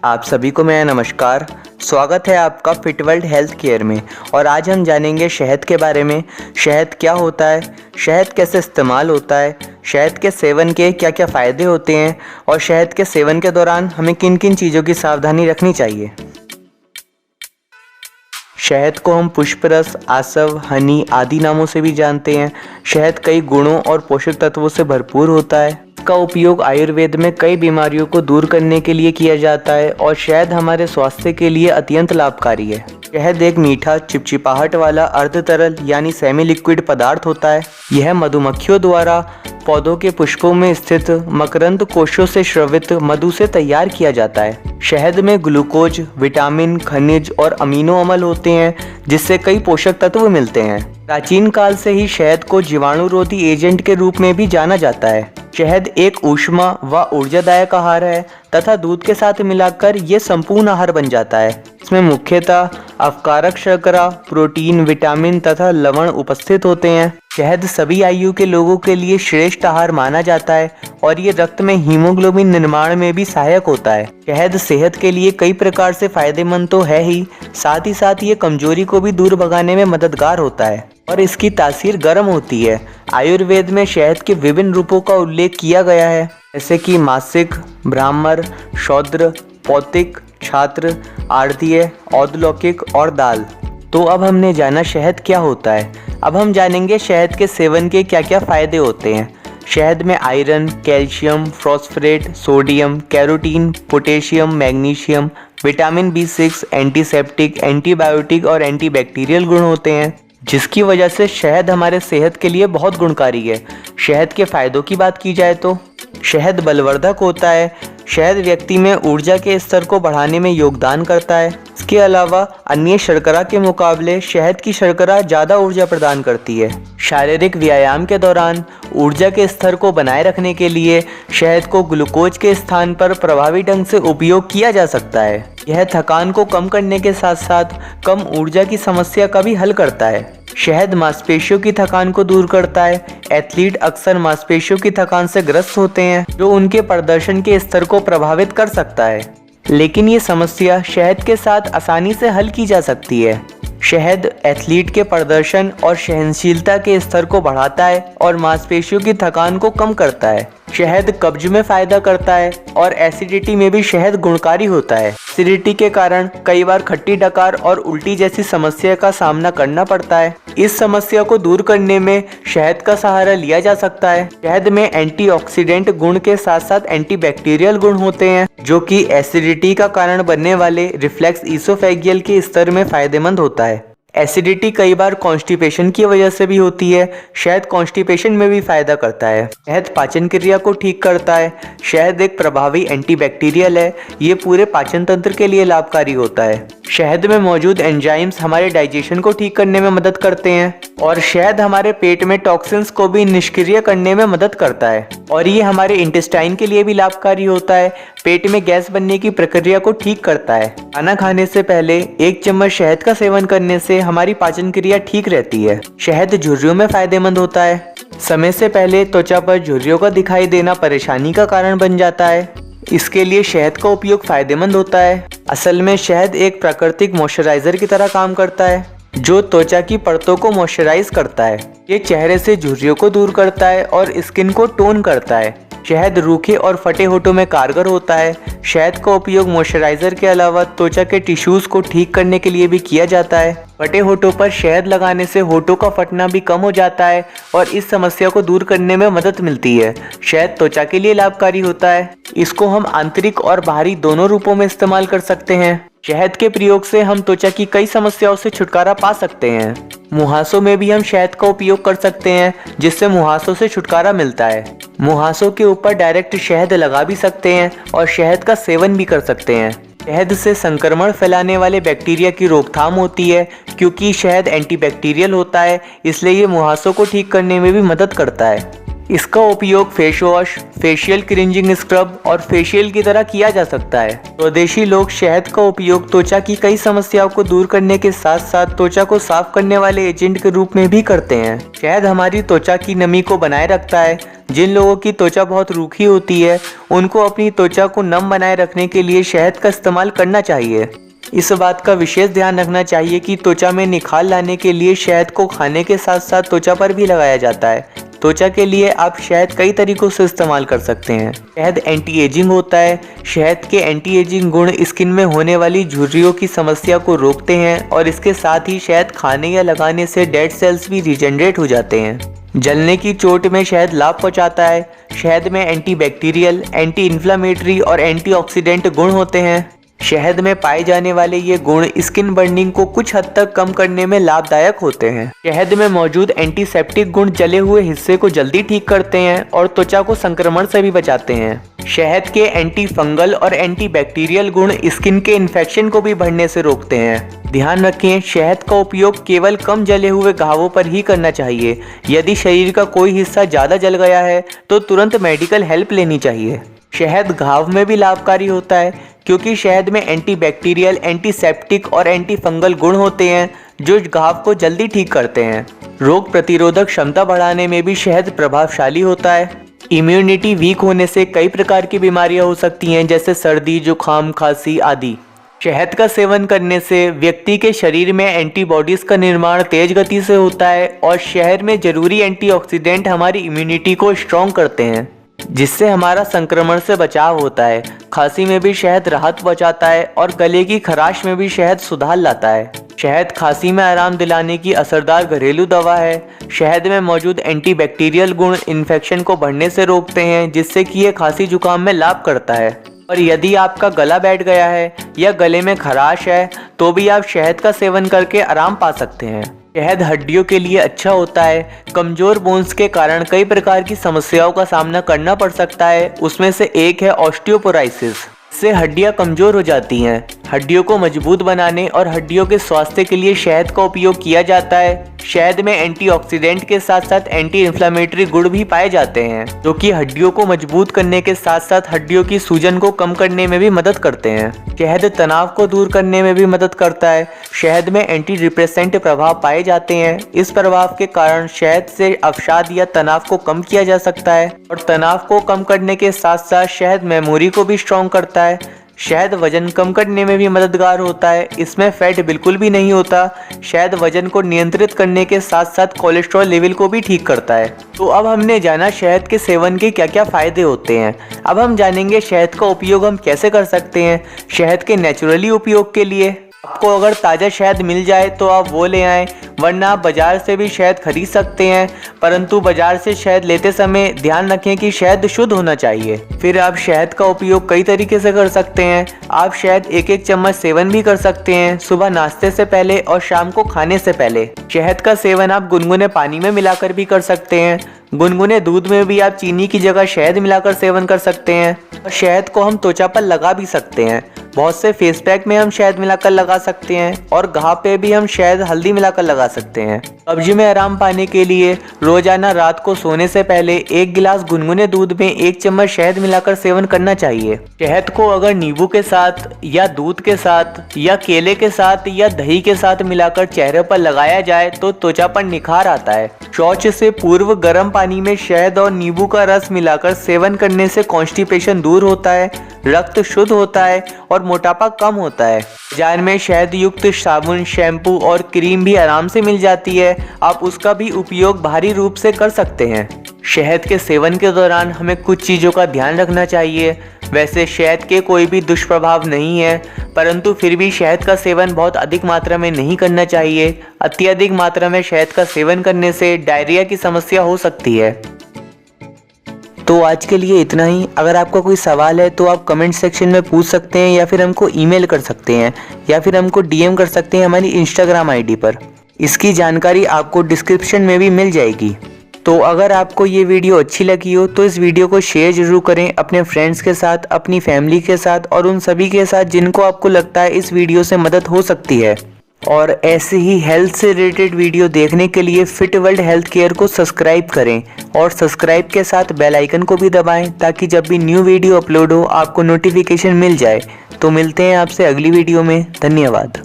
आप सभी को मेरा नमस्कार। स्वागत है आपका फिट वर्ल्ड हेल्थ केयर में। और आज हम जानेंगे शहद के बारे में। शहद क्या होता है, शहद कैसे इस्तेमाल होता है, शहद के सेवन के क्या क्या फ़ायदे होते हैं और शहद के सेवन के दौरान हमें किन किन चीज़ों की सावधानी रखनी चाहिए। शहद को हम पुष्परस, आसव, हनी आदि नामों से भी जानते हैं। शहद कई गुणों और पोषक तत्वों से भरपूर होता है। इसका उपयोग आयुर्वेद में कई बीमारियों को दूर करने के लिए किया जाता है और शहद हमारे स्वास्थ्य के लिए अत्यंत लाभकारी है। शहद एक मीठा चिपचिपाहट वाला अर्ध तरल यानी सेमी लिक्विड पदार्थ होता है। यह मधुमक्खियों द्वारा पौधों के पुष्पों में स्थित मकरंद कोशों से स्रवित मधु से तैयार किया जाता है। शहद में ग्लूकोज, विटामिन, खनिज और अमीनो अम्ल होते हैं जिससे कई पोषक तत्व मिलते हैं। प्राचीन काल से ही शहद को जीवाणुरोधी एजेंट के रूप में भी जाना जाता है। शहद एक ऊष्मा व ऊर्जादायक आहार है तथा दूध के साथ मिलाकर ये संपूर्ण आहार बन जाता है। इसमें मुख्यतः अवकारक शर्करा, प्रोटीन, विटामिन तथा लवण उपस्थित होते हैं। शहद सभी आयु के लोगों के लिए श्रेष्ठ आहार माना जाता है और ये रक्त में हीमोग्लोबिन निर्माण में भी सहायक होता है। शहद सेहत के लिए कई प्रकार से फायदेमंद तो है ही, साथ ये कमजोरी को भी दूर भगाने में मददगार होता है और इसकी तासीर गर्म होती है। आयुर्वेद में शहद के विभिन्न रूपों का उल्लेख किया गया है, जैसे कि मासिक, ब्राह्मण, शौद्र, पौतिक, छात्र, आर्धीय, औदलौकिक और दाल। तो अब हमने जाना शहद क्या होता है। अब हम जानेंगे शहद के सेवन के क्या क्या फायदे होते हैं। शहद में iron, calcium, phosphate, sodium, carotene, potassium, magnesium, vitamin B6, antiseptic, antibiotic और एंटीबैक्टीरियल गुण होते हैं, जिसकी वजह से शहद हमारे सेहत के लिए बहुत गुणकारी है। शहद के फायदों की बात की जाए तो शहद बलवर्धक होता है। शहद व्यक्ति में ऊर्जा के स्तर को बढ़ाने में योगदान करता है। इसके अलावा अन्य शर्करा के मुकाबले शहद की शर्करा ज़्यादा ऊर्जा प्रदान करती है। शारीरिक व्यायाम के दौरान ऊर्जा के स्तर को बनाए रखने के लिए शहद को ग्लूकोज के स्थान पर प्रभावी ढंग से उपयोग किया जा सकता है। यह थकान को कम करने के साथ साथ कम ऊर्जा की समस्या का भी हल करता है। शहद मांसपेशियों की थकान को दूर करता है। एथलीट अक्सर मांसपेशियों की थकान से ग्रस्त होते हैं, जो उनके प्रदर्शन के स्तर को प्रभावित कर सकता है, लेकिन ये समस्या शहद के साथ आसानी से हल की जा सकती है। शहद एथलीट के प्रदर्शन और सहनशीलता के स्तर को बढ़ाता है और मांसपेशियों की थकान को कम करता है। शहद कब्ज में फायदा करता है और एसिडिटी में भी शहद गुणकारी होता है। एसिडिटी के कारण कई बार खट्टी डकार और उल्टी जैसी समस्या का सामना करना पड़ता है। इस समस्या को दूर करने में शहद का सहारा लिया जा सकता है। शहद में एंटीऑक्सीडेंट गुण के साथ साथ एंटीबैक्टीरियल गुण होते हैं, जो कि एसिडिटी का कारण बनने वाले रिफ्लेक्स ईसोफेगियल के स्तर में फायदेमंद होता है। एसिडिटी कई बार कॉन्स्टिपेशन की वजह से भी होती है। शहद कॉन्स्टिपेशन में भी फायदा करता है। शहद पाचन क्रिया को ठीक करता है। शहद एक प्रभावी एंटीबैक्टीरियल है। ये पूरे पाचन तंत्र के लिए लाभकारी होता है। शहद में मौजूद एंजाइम्स हमारे डाइजेशन को ठीक करने में मदद करते हैं और शहद हमारे पेट में टॉक्सिन्स को भी निष्क्रिय करने में मदद करता है और ये हमारे इंटेस्टाइन के लिए भी लाभकारी होता है। पेट में गैस बनने की प्रक्रिया को ठीक करता है। खाना खाने से पहले 1 चम्मच शहद का सेवन करने से हमारी पाचन क्रिया ठीक रहती है। शहद झुर्रियों में फायदेमंद होता है। समय से पहले त्वचा पर झुर्रियों का दिखाई देना परेशानी का कारण बन जाता है। इसके लिए शहद का उपयोग फायदेमंद होता है। असल में शहद एक प्राकृतिक मॉइस्चराइजर की तरह काम करता है, जो त्वचा की परतों को मॉइस्चराइज करता है। ये चेहरे से झुर्रियों को दूर करता है और स्किन को टोन करता है। शहद रूखे और फटे होठों में कारगर होता है। शहद का उपयोग मॉइस्चराइजर के अलावा त्वचा के टिश्यूज को ठीक करने के लिए भी किया जाता है। फटे होठों पर शहद लगाने से होठों का फटना भी कम हो जाता है और इस समस्या को दूर करने में मदद मिलती है। शहद त्वचा के लिए लाभकारी होता है। इसको हम आंतरिक और बाहरी दोनों रूपों में इस्तेमाल कर सकते हैं। शहद के प्रयोग से हम त्वचा की कई समस्याओं से छुटकारा पा सकते हैं। मुहासों में भी हम शहद का उपयोग कर सकते हैं, जिससे मुहासों से छुटकारा मिलता है। मुहासों के ऊपर डायरेक्ट शहद लगा भी सकते हैं और शहद का सेवन भी कर सकते हैं। शहद से संक्रमण फैलाने वाले बैक्टीरिया की रोकथाम होती है, क्योंकि शहद एंटीबैक्टीरियल होता है, इसलिए ये मुहासों को ठीक करने में भी मदद करता है। इसका उपयोग face wash, facial cleansing scrub और फेशियल की तरह किया जा सकता है। स्वदेशी लोग शहद का उपयोग त्वचा की कई समस्याओं को दूर करने के साथ साथ त्वचा को साफ करने वाले एजेंट के रूप में भी करते हैं। शहद हमारी त्वचा की नमी को बनाए रखता है, जिन लोगों की त्वचा बहुत रूखी होती है उनको अपनी त्वचा को नम बनाए रखने के लिए शहद का इस्तेमाल करना चाहिए। इस बात का विशेष ध्यान रखना चाहिए कि त्वचा में निखार लाने के लिए शहद को खाने के साथ साथ त्वचा पर भी लगाया जाता है। त्वचा के लिए आप शहद कई तरीकों से इस्तेमाल कर सकते हैं। शहद एंटी एजिंग होता है। शहद के एंटी एजिंग गुण स्किन में होने वाली झुर्रियों की समस्या को रोकते हैं और इसके साथ ही शहद खाने या लगाने से डेड सेल्स भी रिजेनरेट हो जाते हैं। जलने की चोट में शहद लाभ पहुंचाता है। शहद में एंटी बैक्टीरियल, एंटी इन्फ्लामेटरी और एंटीऑक्सीडेंट गुण होते हैं। शहद में पाए जाने वाले ये गुण स्किन बर्निंग को कुछ हद तक कम करने में लाभदायक होते हैं। शहद में मौजूद एंटीसेप्टिक गुण जले हुए हिस्से को जल्दी ठीक करते हैं और त्वचा को संक्रमण से भी बचाते हैं। शहद के एंटी फंगल और एंटी बैक्टीरियल गुण स्किन के इन्फेक्शन को भी बढ़ने से रोकते हैं। ध्यान रखें, शहद का उपयोग केवल कम जले हुए घावों पर ही करना चाहिए। यदि शरीर का कोई हिस्सा ज़्यादा जल गया है तो तुरंत मेडिकल हेल्प लेनी चाहिए। शहद घाव में भी लाभकारी होता है क्योंकि शहद में एंटीबैक्टीरियल, एंटीसेप्टिक और एंटी फंगल गुण होते हैं जो घाव को जल्दी ठीक करते हैं। रोग प्रतिरोधक क्षमता बढ़ाने में भी शहद प्रभावशाली होता है। इम्यूनिटी वीक होने से कई प्रकार की बीमारियां हो सकती हैं जैसे सर्दी, जुकाम, खांसी आदि। शहद का सेवन करने से व्यक्ति के शरीर में एंटीबॉडीज का निर्माण तेज गति से होता है और शहद में जरूरी एंटीऑक्सीडेंट हमारी इम्यूनिटी को स्ट्रॉन्ग करते हैं जिससे हमारा संक्रमण से बचाव होता है। खांसी में भी शहद राहत पहुंचाता है और गले की खराश में भी शहद सुधार लाता है। शहद खांसी में आराम दिलाने की असरदार घरेलू दवा है। शहद में मौजूद एंटीबैक्टीरियल गुण इन्फेक्शन को बढ़ने से रोकते हैं जिससे कि ये खांसी जुकाम में लाभ करता है। और यदि आपका गला बैठ गया है या गले में खराश है तो भी आप शहद का सेवन करके आराम पा सकते हैं। शहद हड्डियों के लिए अच्छा होता है। कमजोर बोन्स के कारण कई प्रकार की समस्याओं का सामना करना पड़ सकता है। उसमें से एक है ऑस्टियोपोरोसिस। इससे हड्डियां कमजोर हो जाती हैं। हड्डियों को मजबूत बनाने और हड्डियों के स्वास्थ्य के लिए शहद का उपयोग किया जाता है। शहद में एंटीऑक्सीडेंट के साथ साथ एंटी इन्फ्लामेटरी गुण भी पाए जाते हैं जो कि हड्डियों को मजबूत करने के साथ साथ हड्डियों की सूजन को कम करने में भी मदद करते हैं। शहद तनाव को दूर करने में भी मदद करता है। शहद में एंटी डिप्रेसेंट प्रभाव पाए जाते हैं। इस प्रभाव के कारण शहद से अवसाद या तनाव को कम किया जा सकता है और तनाव को कम करने के साथ साथ शहद मेमोरी को भी स्ट्रॉन्ग करता है। शहद वजन कम करने में भी मददगार होता है। इसमें फैट बिल्कुल भी नहीं होता। शहद वजन को नियंत्रित करने के साथ साथ कोलेस्ट्रॉल लेवल को भी ठीक करता है। तो अब हमने जाना शहद के सेवन के क्या क्या फायदे होते हैं। अब हम जानेंगे शहद का उपयोग हम कैसे कर सकते हैं। शहद के नेचुरली उपयोग के लिए आपको अगर ताज़ा शहद मिल जाए तो आप वो ले आएं, वरना आप बाज़ार से भी शहद खरीद सकते हैं। परंतु बाज़ार से शहद लेते समय ध्यान रखें कि शहद शुद्ध होना चाहिए। फिर आप शहद का उपयोग कई तरीके से कर सकते हैं। आप शहद एक एक चम्मच सेवन भी कर सकते हैं, सुबह नाश्ते से पहले और शाम को खाने से पहले। शहद का सेवन आप गुनगुने पानी में मिलाकर भी कर सकते हैं। गुनगुने दूध में भी आप चीनी की जगह शहद मिलाकर सेवन कर सकते हैं। और शहद को हम त्वचा पर लगा भी सकते हैं। बहुत से फेस पैक में हम शहद मिलाकर लगा सकते हैं और घाव पे भी हम शहद हल्दी मिलाकर लगा सकते हैं। कब्ज में आराम पाने के लिए रोजाना रात को सोने से पहले 1 गिलास गुनगुने दूध में 1 चम्मच शहद मिलाकर सेवन करना चाहिए। शहद को अगर नींबू के साथ या दूध के साथ या केले के साथ या दही के साथ मिलाकर चेहरे पर लगाया जाए तो त्वचा पर निखार आता है। शौच से पूर्व गर्म पानी में शहद और नींबू का रस मिलाकर सेवन करने से कॉन्स्टिपेशन दूर होता है, रक्त शुद्ध होता है और मोटापा कम होता है। बाजार में शहद युक्त साबुन, शैम्पू और क्रीम भी आराम से मिल जाती है। आप उसका भी उपयोग बाहरी रूप से कर सकते हैं। शहद के सेवन के दौरान हमें कुछ चीज़ों का ध्यान रखना चाहिए। वैसे शहद के कोई भी दुष्प्रभाव नहीं है, परंतु फिर भी शहद का सेवन बहुत अधिक मात्रा में नहीं करना चाहिए। अत्यधिक मात्रा में शहद का सेवन करने से डायरिया की समस्या हो सकती है। तो आज के लिए इतना ही। अगर आपका कोई सवाल है तो आप कमेंट सेक्शन में पूछ सकते हैं या फिर हमको ईमेल कर सकते हैं या फिर हमको डीएम कर सकते हैं हमारी इंस्टाग्राम आईडी पर। इसकी जानकारी आपको डिस्क्रिप्शन में भी मिल जाएगी। तो अगर आपको ये वीडियो अच्छी लगी हो तो इस वीडियो को शेयर जरूर करें अपने फ्रेंड्स के साथ, अपनी फैमिली के साथ और उन सभी के साथ जिनको आपको लगता है इस वीडियो से मदद हो सकती है। और ऐसे ही हेल्थ से रिलेटेड वीडियो देखने के लिए फिट वर्ल्ड हेल्थ केयर को सब्सक्राइब करें और सब्सक्राइब के साथ बेल आइकन को भी दबाएं ताकि जब भी न्यू वीडियो अपलोड हो आपको नोटिफिकेशन मिल जाए। तो मिलते हैं आपसे अगली वीडियो में। धन्यवाद।